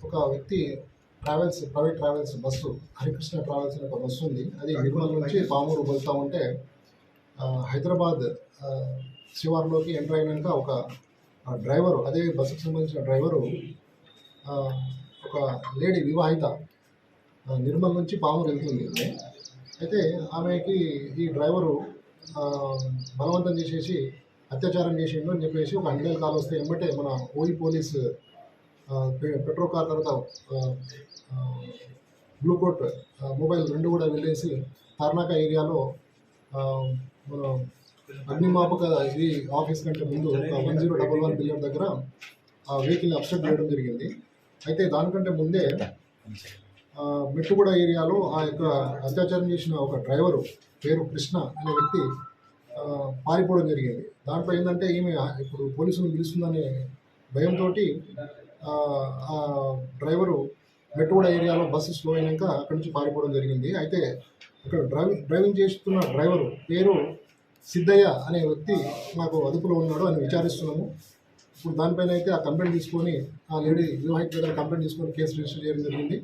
ఒక వ్యక్తి private travels bus Harikrishna travels అనే ఒక బస్సు ఉంది. అది నిర్మల్ నుంచి పామూరు వెళ్తూ ఉంటే హైదరాబాద్ శివార్లోకి ఎంటర్ అయినాక ఒక డ్రైవరు, అదే బస్సుకు సంబంధించిన డ్రైవరు ఒక లేడీ వివాహిత నిర్మల్ నుంచి పామూరు వెళ్తుంది. అయితే ఆమెకి ఈ డ్రైవరు బలవంతం చేసేసి అత్యాచారం చేసిండు అని చెప్పేసి ఒక 100 కాల్ వస్తే ఎమ్మటే మన ఓయి పోలీస్ పెట్రోల్ కార్ తర్వాత బ్లూ కోట్ మొబైల్ 2 కూడా వెళ్ళేసి తార్నాక ఏరియాలో మన అగ్నిమాపక ఈ ఆఫీస్ కంటే ముందు 1011 బిలియన్ దగ్గర ఆ వెహికల్ని అబ్స్ట్రక్ట్ చేయడం జరిగింది. అయితే దానికంటే ముందే మెట్టుగూడ ఏరియాలో ఆ యొక్క అత్యాచారం చేసిన ఒక డ్రైవరు పేరు కృష్ణ అనే వ్యక్తి పారిపోవడం జరిగింది. దాంట్లో ఏంటంటే ఈమె ఇప్పుడు పోలీసులను పిలుస్తుందనే భయంతో ఆ డ్రైవరు మెట్టుగూడ ఏరియాలో బస్సు స్లో అయినాక అక్కడి నుంచి పారిపోవడం జరిగింది. అయితే అక్కడ డ్రైవింగ్ చేస్తున్న డ్రైవరు పేరు సిద్ధయ్య అనే వ్యక్తి మాకు అదుపులో ఉన్నాడు అని విచారిస్తున్నాము. ఇప్పుడు దానిపైన అయితే ఆ కంప్లైంట్ తీసుకొని ఆ లేడీ వివాహిత దగ్గర కంప్లైంట్ తీసుకొని కేసు రిజిస్టర్ చేయడం జరిగింది.